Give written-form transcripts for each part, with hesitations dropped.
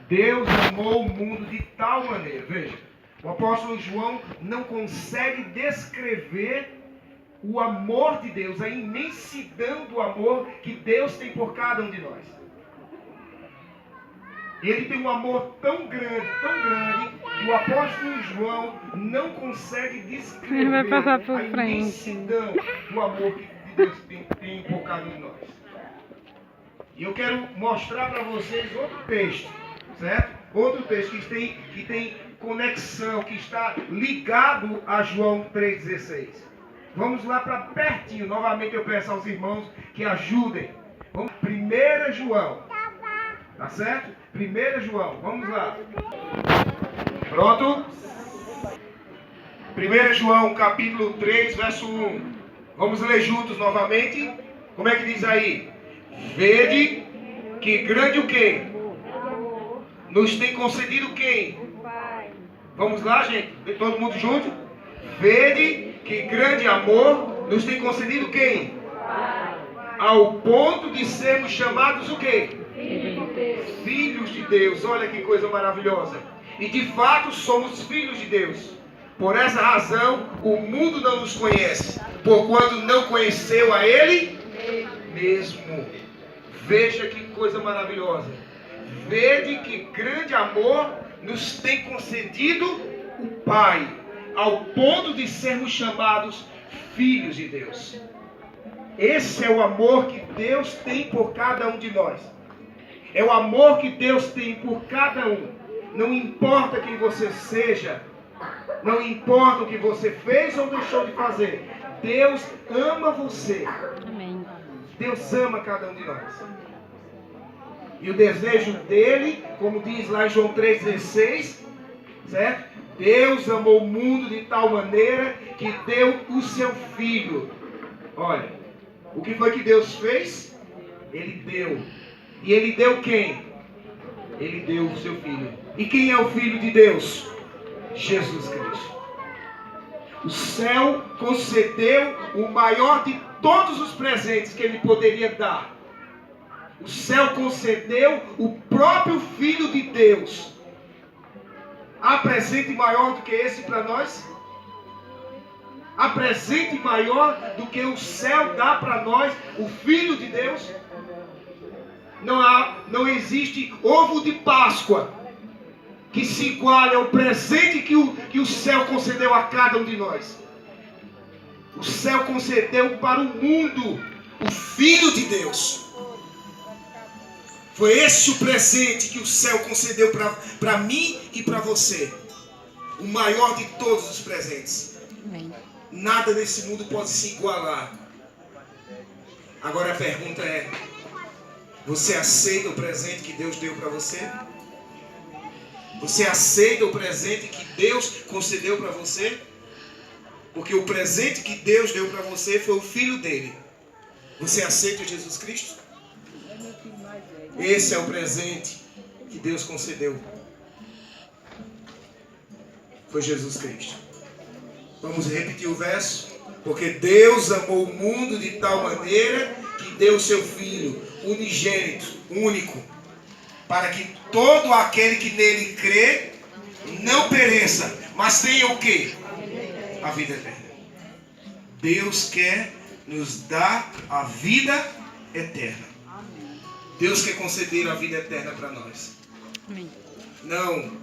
Deus amou o mundo de tal maneira. Veja, o apóstolo João não consegue descrever o amor de Deus, a imensidão do amor que Deus tem por cada um de nós. Ele tem um amor tão grande, que o apóstolo João não consegue descrever Ele vai passar por a imensidão do amor que Deus tem por cada um de nós. E eu quero mostrar para vocês outro texto, certo? Outro texto que tem conexão, que está ligado a João 3,16. Vamos lá para pertinho. Novamente eu peço aos irmãos que ajudem. Vamos, 1 João. Tá certo? 1 João. Vamos lá. Pronto? 1 João, capítulo 3, verso 1. Vamos ler juntos novamente. Como é que diz aí? Vede que grande o quê? Nos tem concedido quem? Vamos lá, gente? Todo mundo junto? Vede que grande amor nos tem concedido quem? Ao ponto de sermos chamados o quê? Filhos de Deus. Olha que coisa maravilhosa. E de fato somos filhos de Deus. Por essa razão o mundo não nos conhece, porquanto não conheceu a Ele mesmo. Veja que coisa maravilhosa. Vede que grande amor nos tem concedido o Pai, ao ponto de sermos chamados filhos de Deus. Esse é o amor que Deus tem por cada um de nós. É o amor que Deus tem por cada um. Não importa quem você seja, não importa o que você fez ou deixou de fazer, Deus ama você. Amém. Deus ama cada um de nós. E o desejo dele, como diz lá em João 3,16, certo? Deus amou o mundo de tal maneira que deu o seu Filho. Olha, o que foi que Deus fez? Ele deu. E ele deu quem? Ele deu o seu Filho. E quem é o Filho de Deus? Jesus Cristo. O céu concedeu o maior de todos os presentes que ele poderia dar. O céu concedeu o próprio Filho de Deus. Há presente maior do que esse para nós? Há presente maior do que o céu dá para nós, o Filho de Deus? Não existe ovo de Páscoa que se iguale ao presente que o céu concedeu a cada um de nós. O céu concedeu para o mundo o Filho de Deus. Foi esse o presente que o céu concedeu para mim e para você. O maior de todos os presentes. Amém. Nada nesse mundo pode se igualar. Agora a pergunta é: você aceita o presente que Deus deu para você? Você aceita o presente que Deus concedeu para você? Porque o presente que Deus deu para você foi o Filho dele. Você aceita Jesus Cristo? Esse é o presente que Deus concedeu. Foi Jesus Cristo. Vamos repetir o verso. Porque Deus amou o mundo de tal maneira que deu o seu Filho unigênito, único, para que todo aquele que nele crê não pereça, mas tenha o quê? A vida eterna. Deus quer nos dar a vida eterna. Deus quer conceder a vida eterna para nós. Amém. Não,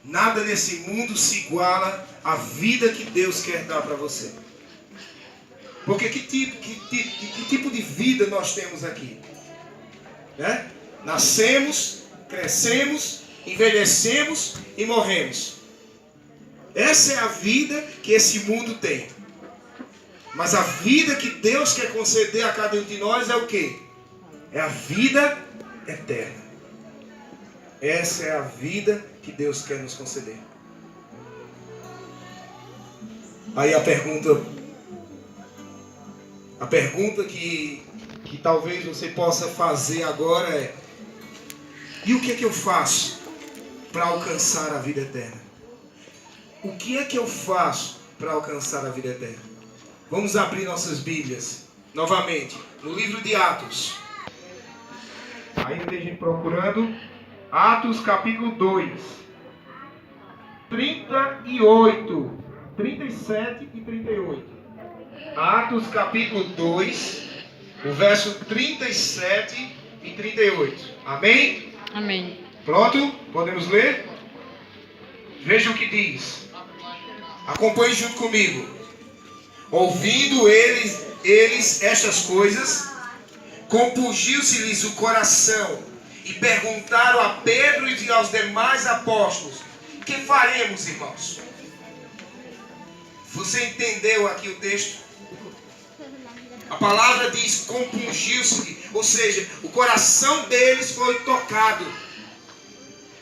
nada nesse mundo se iguala à vida que Deus quer dar para você. Porque que tipo de vida nós temos aqui? Né? Nascemos, crescemos, envelhecemos e morremos. Essa é a vida que esse mundo tem. Mas a vida que Deus quer conceder a cada um de nós é o quê? É a vida eterna. Essa é a vida que Deus quer nos conceder. Aí a pergunta que talvez você possa fazer agora é: e o que é que eu faço para alcançar a vida eterna? O que é que eu faço para alcançar a vida eterna? Vamos abrir nossas Bíblias novamente no livro de Atos. Ainda tem gente procurando. Atos capítulo 2, 38, 37 e 38. Atos capítulo 2, o verso 37 e 38. Amém? Amém. Pronto? Podemos ler? Veja o que diz. Acompanhe junto comigo. Ouvindo eles estas coisas, compungiu-se-lhes o coração e perguntaram a Pedro e aos demais apóstolos: que faremos, irmãos? Você entendeu aqui o texto? A palavra diz compungiu-se, ou seja, o coração deles foi tocado.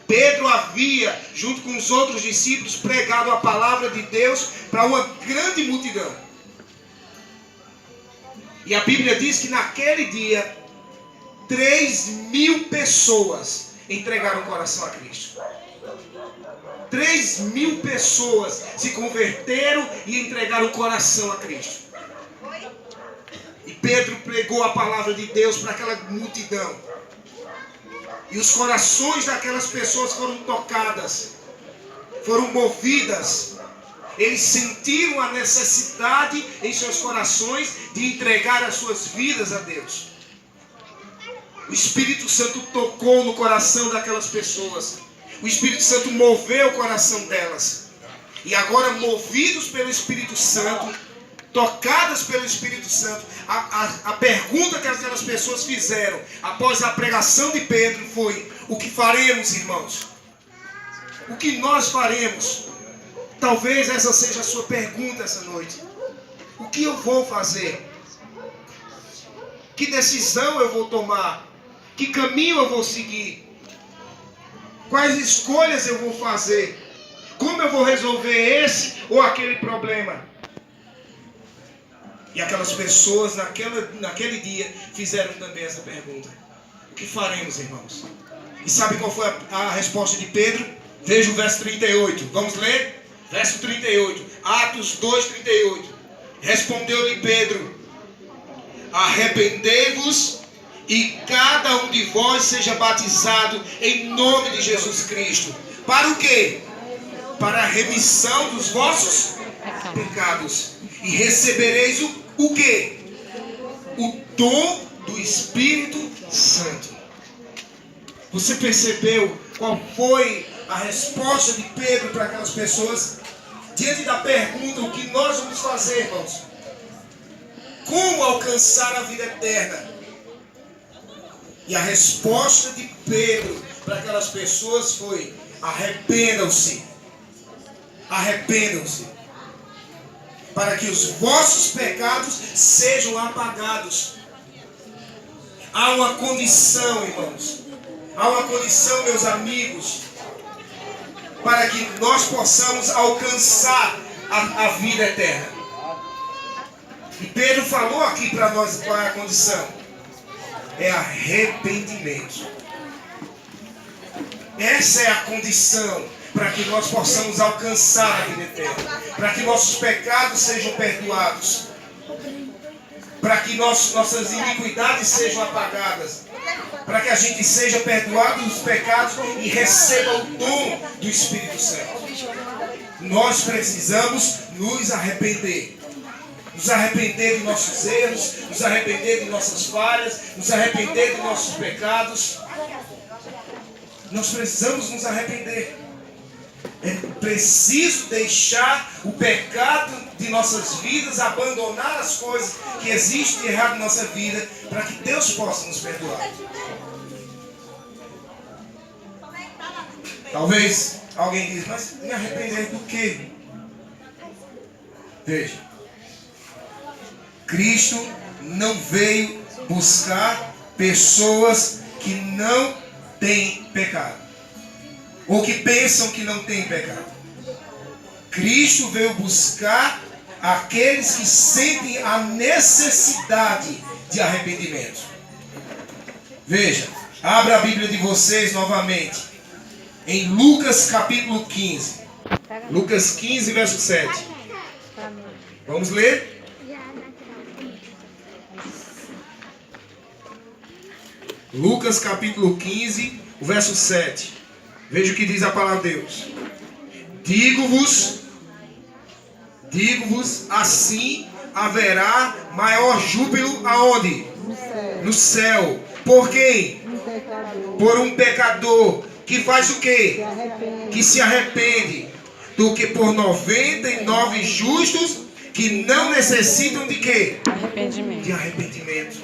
Pedro havia, junto com os outros discípulos, pregado a palavra de Deus para uma grande multidão. E a Bíblia diz que naquele dia 3.000 pessoas entregaram o coração a Cristo. 3.000 pessoas se converteram e entregaram o coração a Cristo. E Pedro pregou a palavra de Deus para aquela multidão. E os corações daquelas pessoas foram tocadas, foram movidas. Eles sentiram a necessidade em seus corações de entregar as suas vidas a Deus. O Espírito Santo tocou no coração daquelas pessoas. O Espírito Santo moveu o coração delas. E agora, movidos pelo Espírito Santo, tocadas pelo Espírito Santo, a pergunta que aquelas pessoas fizeram após a pregação de Pedro foi: o que faremos, irmãos? O que nós faremos? Talvez essa seja a sua pergunta essa noite. O que eu vou fazer? Que decisão eu vou tomar? Que caminho eu vou seguir? Quais escolhas eu vou fazer? Como eu vou resolver esse ou aquele problema? E aquelas pessoas naquele dia fizeram também essa pergunta: o que faremos, irmãos? E sabe qual foi a resposta de Pedro? Veja o verso 38. Vamos ler? Verso 38. Atos 2, 38. Respondeu-lhe Pedro: arrependei-vos e cada um de vós seja batizado em nome de Jesus Cristo. Para o quê? Para a remissão dos vossos pecados. E recebereis o quê? O dom do Espírito Santo. Você percebeu qual foi a resposta de Pedro para aquelas pessoas? Diante da pergunta: o que nós vamos fazer, irmãos? Como alcançar a vida eterna? E a resposta de Pedro para aquelas pessoas foi: arrependam-se. Arrependam-se, para que os vossos pecados sejam apagados. Há uma condição, irmãos. Há uma condição, meus amigos, para que nós possamos alcançar a vida eterna. E Pedro falou aqui para nós qual é a condição. É arrependimento. Essa é a condição para que nós possamos alcançar a vida eterna. Para que nossos pecados sejam perdoados. Para que nossas iniquidades sejam apagadas. Para que a gente seja perdoado dos pecados e receba o dom do Espírito Santo. Nós precisamos nos arrepender. Nos arrepender de nossos erros, nos arrepender de nossas falhas, nos arrepender de nossos pecados. Nós precisamos nos arrepender. É preciso deixar o pecado de nossas vidas, abandonar as coisas que existem de errado em nossa vida, para que Deus possa nos perdoar. Talvez alguém diz: mas me arrepender do quê? Veja, Cristo não veio buscar pessoas que não têm pecado, ou que pensam que não têm pecado. Cristo veio buscar aqueles que sentem a necessidade de arrependimento. Veja, abra a Bíblia de vocês novamente em Lucas capítulo 15. Lucas 15, verso 7. Vamos ler? Lucas capítulo 15, o verso 7. Veja o que diz a palavra de Deus. Digo-vos, assim haverá maior júbilo aonde? No céu. Por quem? Por um pecador que faz o quê? Que se arrepende. Do que por 99 justos que não necessitam de quê? Arrependimento. De arrependimento.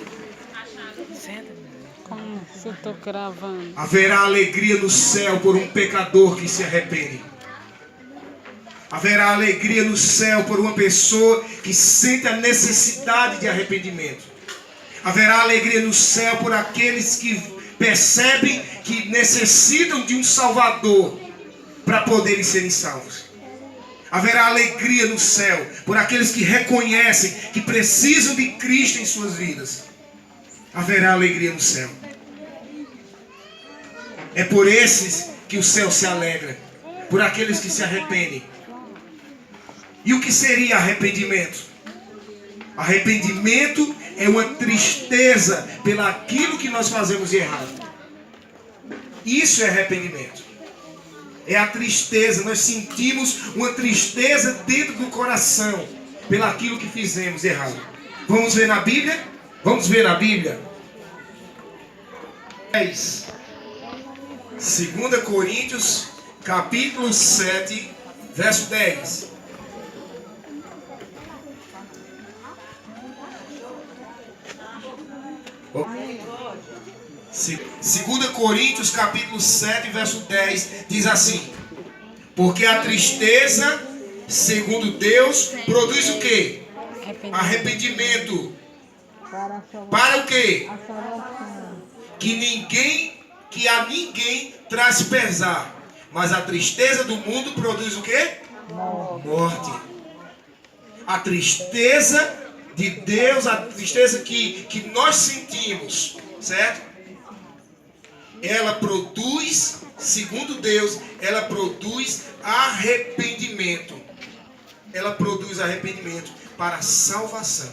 Como se eu tô cravando. Haverá alegria no céu por um pecador que se arrepende. Haverá alegria no céu por uma pessoa que sente a necessidade de arrependimento. Haverá alegria no céu por aqueles que percebem que necessitam de um Salvador para poderem serem salvos. Haverá alegria no céu por aqueles que reconhecem que precisam de Cristo em suas vidas. Haverá alegria no céu. É por esses que o céu se alegra, por aqueles que se arrependem. E o que seria arrependimento? Arrependimento é uma tristeza pelo aquilo que nós fazemos de errado. Isso é arrependimento. É a tristeza, nós sentimos uma tristeza dentro do coração pelo aquilo que fizemos de errado. Vamos ver na Bíblia? Vamos ver na Bíblia. 10. 2 Coríntios, capítulo 7, verso 10. Segunda Coríntios capítulo 7, verso 10 diz assim: porque a tristeza, segundo Deus, produz o quê? Arrependimento. Para o quê? Que a ninguém traz pesar. Mas a tristeza do mundo produz o quê? Morte. A tristeza de Deus, a tristeza que nós sentimos, certo? Ela produz, segundo Deus, ela produz arrependimento. Ela produz arrependimento para a salvação.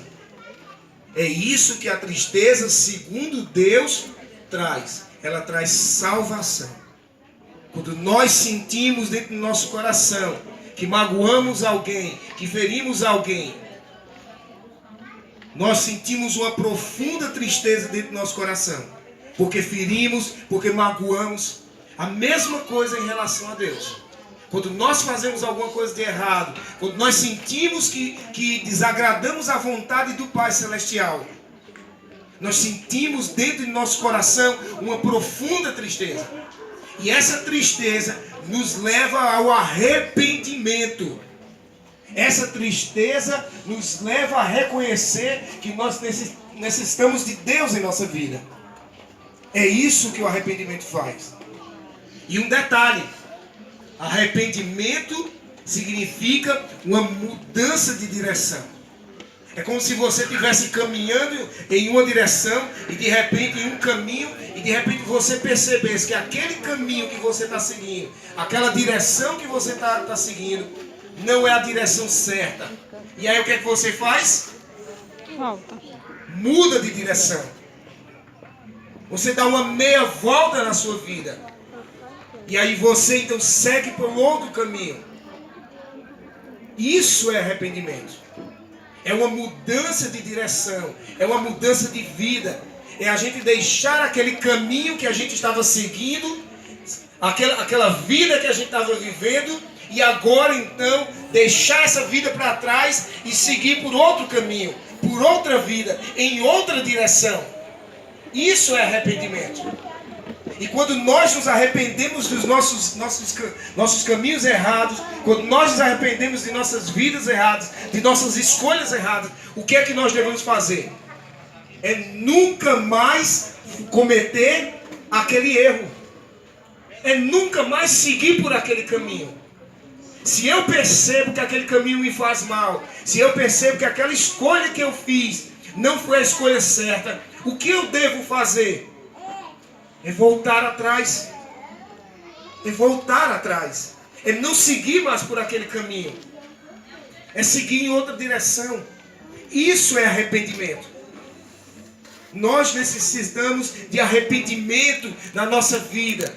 É isso que a tristeza, segundo Deus, traz. Ela traz salvação. Quando nós sentimos dentro do nosso coração que magoamos alguém, que ferimos alguém, nós sentimos uma profunda tristeza dentro do nosso coração. Porque ferimos, porque magoamos. A mesma coisa em relação a Deus. Quando nós fazemos alguma coisa de errado, quando nós sentimos que desagradamos a vontade do Pai Celestial, nós sentimos dentro de nosso coração uma profunda tristeza. E essa tristeza nos leva ao arrependimento. Essa tristeza nos leva a reconhecer que nós necessitamos de Deus em nossa vida. É isso que o arrependimento faz. E um detalhe: arrependimento significa uma mudança de direção. É como se você estivesse caminhando em uma direção e de repente em um caminho, e de repente você percebesse que aquele caminho que você está seguindo, aquela direção que você está seguindo, não é a direção certa. E aí o que é que você faz? Volta. Muda de direção. Você dá uma meia volta na sua vida. E aí você então segue por outro caminho. Isso é arrependimento. É uma mudança de direção. É uma mudança de vida. É a gente deixar aquele caminho que a gente estava seguindo, aquela vida que a gente estava vivendo, e agora então deixar essa vida para trás e seguir por outro caminho, por outra vida, em outra direção. Isso é arrependimento. E quando nós nos arrependemos dos nossos caminhos errados, quando nós nos arrependemos de nossas vidas erradas, de nossas escolhas erradas, o que é que nós devemos fazer? É nunca mais cometer aquele erro. É nunca mais seguir por aquele caminho. Se eu percebo que aquele caminho me faz mal, se eu percebo que aquela escolha que eu fiz não foi a escolha certa, o que eu devo fazer? É voltar atrás. É voltar atrás. É não seguir mais por aquele caminho. É seguir em outra direção. Isso é arrependimento. Nós necessitamos de arrependimento na nossa vida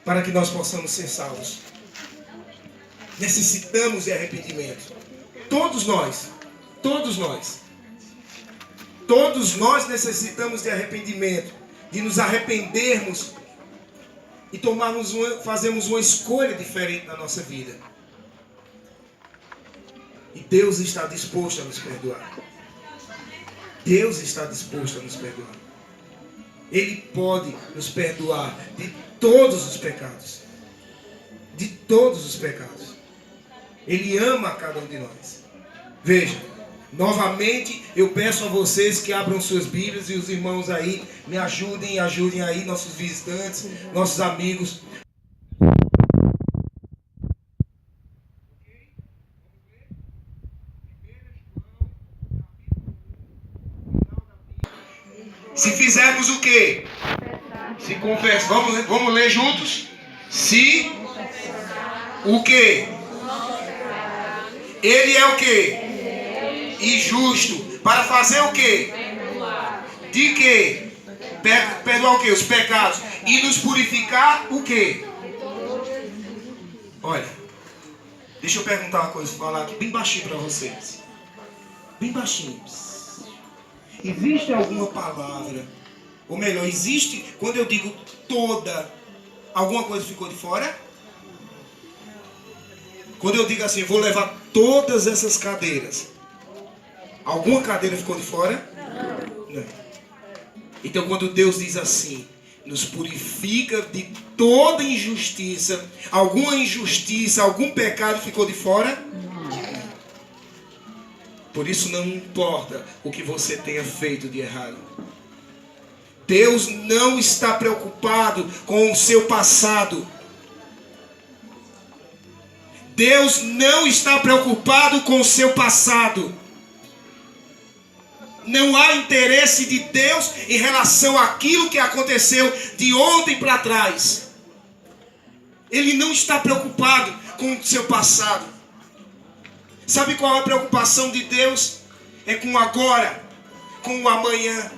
para que nós possamos ser salvos. Necessitamos de arrependimento. Todos nós. Todos nós. Todos nós necessitamos de arrependimento. De nos arrependermos e fazermos uma escolha diferente na nossa vida. E Deus está disposto a nos perdoar. Deus está disposto a nos perdoar. Ele pode nos perdoar de todos os pecados. De todos os pecados. Ele ama a cada um de nós. Veja, novamente eu peço a vocês que abram suas Bíblias e os irmãos aí me ajudem aí, nossos visitantes, nossos amigos. Se fizermos o quê? Se confessar. Vamos ler juntos? Se o quê? Ele é o quê? E justo. Para fazer o quê? De quê? Perdoar o quê? Os pecados. E nos purificar o quê? Olha, deixa eu perguntar uma coisa, falar aqui bem baixinho para vocês. Bem baixinho. Existe alguma palavra, ou melhor, existe, quando eu digo toda, alguma coisa ficou de fora? Quando eu digo assim, vou levar todas essas cadeiras, alguma cadeira ficou de fora? Não. Então quando Deus diz assim, nos purifica de toda injustiça, alguma injustiça, algum pecado ficou de fora? Por isso não importa o que você tenha feito de errado. Deus não está preocupado com o seu passado. Deus não está preocupado com o seu passado. Não há interesse de Deus em relação àquilo que aconteceu de ontem para trás. Ele não está preocupado com o seu passado. Sabe qual é a preocupação de Deus? É com o agora, com o amanhã.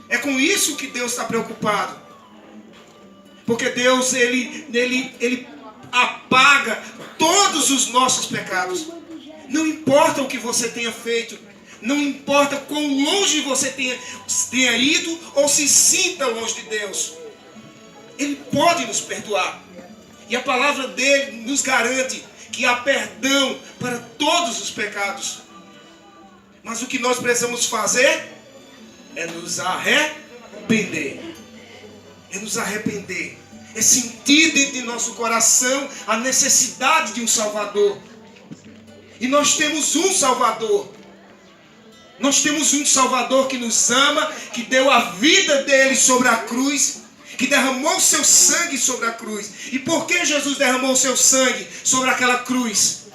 É com isso que Deus está preocupado. Porque Deus, ele apaga todos os nossos pecados. Não importa o que você tenha feito. Não importa quão longe você tenha ido ou se sinta longe de Deus. Ele pode nos perdoar. E a palavra dele nos garante que há perdão para todos os pecados. Mas o que nós precisamos fazer é nos arrepender. É nos arrepender. É sentir dentro de nosso coração a necessidade de um Salvador. E nós temos um Salvador. Nós temos um Salvador que nos ama, que deu a vida dele sobre a cruz, que derramou o seu sangue sobre a cruz. E por que Jesus derramou o seu sangue sobre aquela cruz?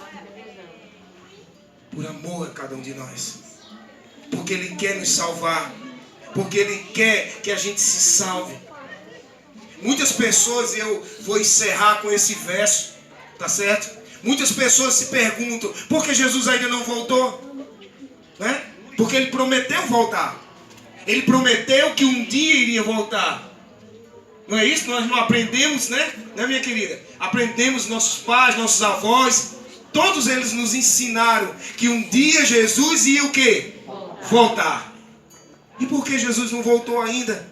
Por amor a cada um de nós. Porque Ele quer nos salvar. Porque Ele quer que a gente se salve. Muitas pessoas, e eu vou encerrar com esse verso, tá certo? Muitas pessoas se perguntam, por que Jesus ainda não voltou? Né? Porque Ele prometeu voltar. Ele prometeu que um dia iria voltar. Não é isso? Nós não aprendemos, né? Né, minha querida? Aprendemos, nossos pais, nossos avós, todos eles nos ensinaram que um dia Jesus ia o quê? Voltar. E por que Jesus não voltou ainda?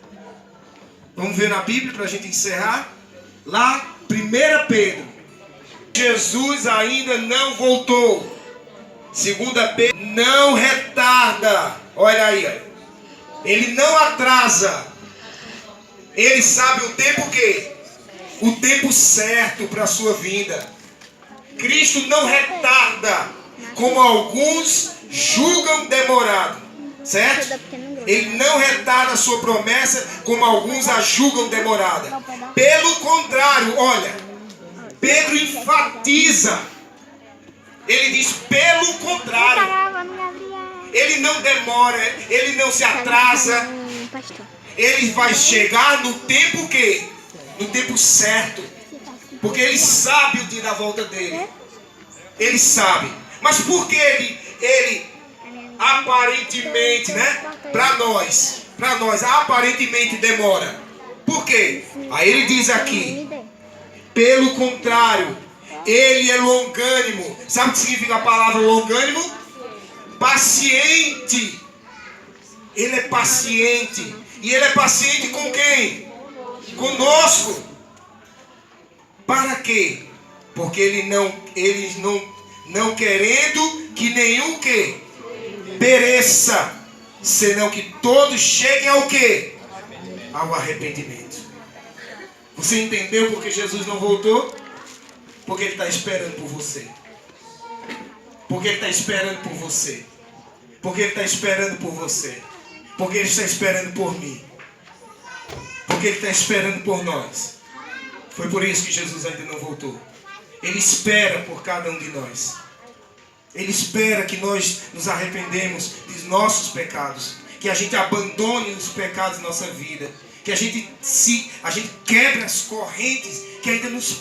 Vamos ver na Bíblia para a gente encerrar. Lá, 1 Pedro. Jesus ainda não voltou. 2 Pedro, não retarda. Olha aí, olha. Ele não atrasa. Ele sabe o tempo que? O tempo certo para a sua vinda. Cristo não retarda, como alguns julgam demorado. Certo? Ele não retarda a sua promessa, como alguns a julgam demorada. Pelo contrário, olha, Pedro enfatiza. Ele diz, pelo contrário. Ele não demora, ele não se atrasa. Ele vai chegar no tempo que? No tempo certo. Porque ele sabe o dia da volta dele. Ele sabe. Mas por que ele aparentemente, né? para nós, aparentemente demora. Por quê? Aí ele diz aqui, pelo contrário, ele é longânimo. Sabe o que significa a palavra longânimo? Paciente. Ele é paciente. E ele é paciente com quem? Conosco. Para quê? Porque ele não querendo que nenhum que pereça, senão que todos cheguem ao quê? Ao arrependimento. Você entendeu por que Jesus não voltou? Porque ele está esperando por você. Porque ele está esperando por você. Porque ele está esperando por você. Porque ele está esperando por mim. Porque ele está esperando por nós. Foi por isso que Jesus ainda não voltou. Ele espera por cada um de nós. Ele espera que nós nos arrependemos dos nossos pecados. Que a gente abandone os pecados da nossa vida. Que a gente quebre as correntes que ainda nos